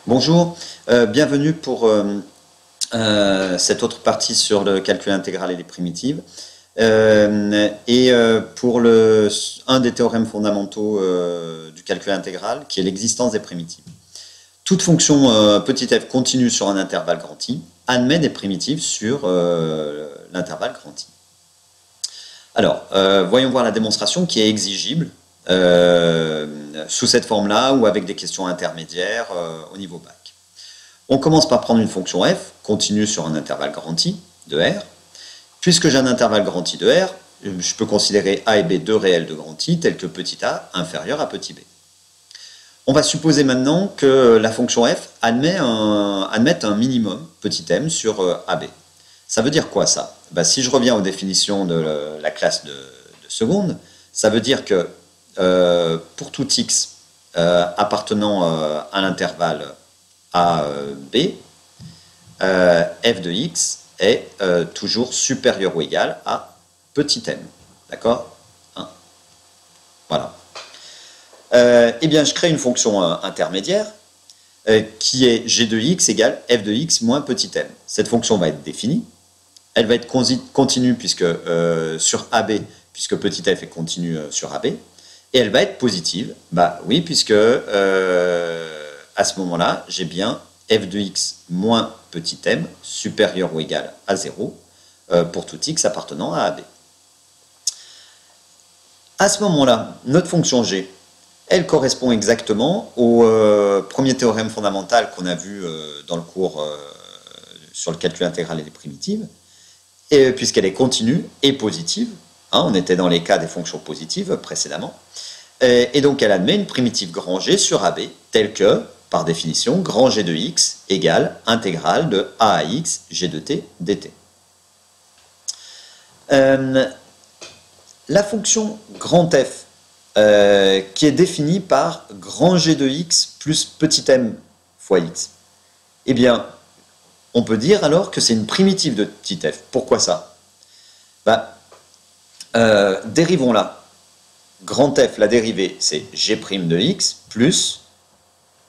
Bonjour, bienvenue pour cette autre partie sur le calcul intégral et les primitives. Pour un des théorèmes fondamentaux du calcul intégral, qui est l'existence des primitives. Toute fonction petit f continue sur un intervalle grand I admet des primitives sur l'intervalle grand I. Alors, voyons voir la démonstration qui est exigible sous cette forme-là ou avec des questions intermédiaires au niveau bac. On commence par prendre une fonction f continue sur un intervalle grand I de R. Puisque j'ai un intervalle grand I de R, je peux considérer A et B deux réels de grand I tels que petit a inférieur à petit b. On va supposer maintenant que la fonction f admette un minimum petit m sur AB. Ça veut dire quoi ça? Si je reviens aux définitions de la classe de seconde, ça veut dire que pour tout x appartenant à l'intervalle AB, f de x est toujours supérieur ou égal à petit m. D'accord? Voilà. Eh bien, je crée une fonction intermédiaire qui est g de x égale f de x moins petit m. Cette fonction va être définie. Elle va être continue puisque, sur AB, puisque petit f est continu sur AB. Et elle va être positive. Oui, puisque à ce moment-là, j'ai bien f de x moins petit m supérieur ou égal à 0 pour tout x appartenant à AB. À ce moment-là, notre fonction g, elle correspond exactement au premier théorème fondamental qu'on a vu dans le cours sur le calcul intégral et les primitives, puisqu'elle est continue et positive. On était dans les cas des fonctions positives précédemment. Et donc elle admet une primitive grand G sur AB, telle que, par définition, grand G de x égale intégrale de a à x g de t dt. La fonction grand f, qui est définie par grand G de x plus petit m fois x, eh bien, on peut dire alors que c'est une primitive de petit f. Pourquoi ça? Dérivons-la. Grand f, la dérivée, c'est g' de x plus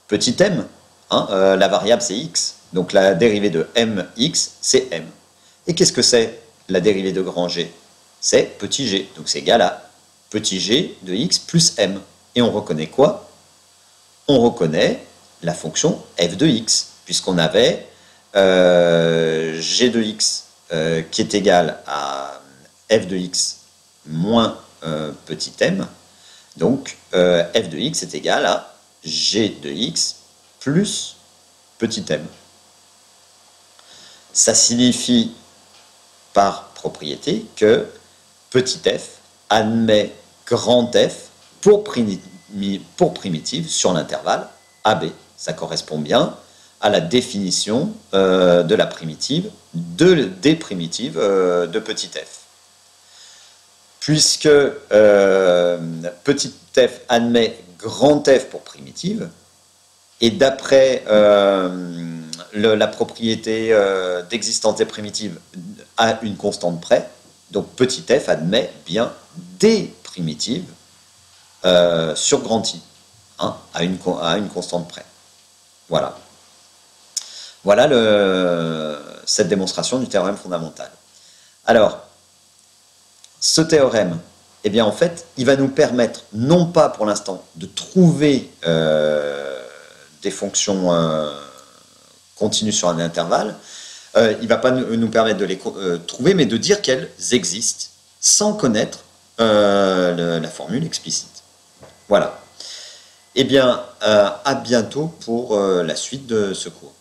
petit m. La variable, c'est x. Donc la dérivée de mx, c'est m. Et qu'est-ce que c'est la dérivée de grand G? C'est petit g. Donc c'est égal à petit g de x plus m. Et on reconnaît quoi? On reconnaît la fonction f de x, puisqu'on avait g de x qui est égal à f de x moins petit m. Donc f de x est égal à g de x plus petit m. Ça signifie par propriété que petit f admet grand f pour primitive sur l'intervalle AB. Ça correspond bien à la définition de la primitive, des primitives de petit f. Puisque petit f admet grand f pour primitive, et d'après la propriété d'existence des primitives à une constante près, donc petit f admet bien des primitives sur grand I, à une constante près. Voilà. Voilà cette démonstration du théorème fondamental. Alors, ce théorème, eh bien, en fait, il va nous permettre, non pas pour l'instant, de trouver des fonctions continues sur un intervalle, il ne va pas nous permettre de les trouver, mais de dire qu'elles existent sans connaître la formule explicite. Voilà. Eh bien, à bientôt pour la suite de ce cours.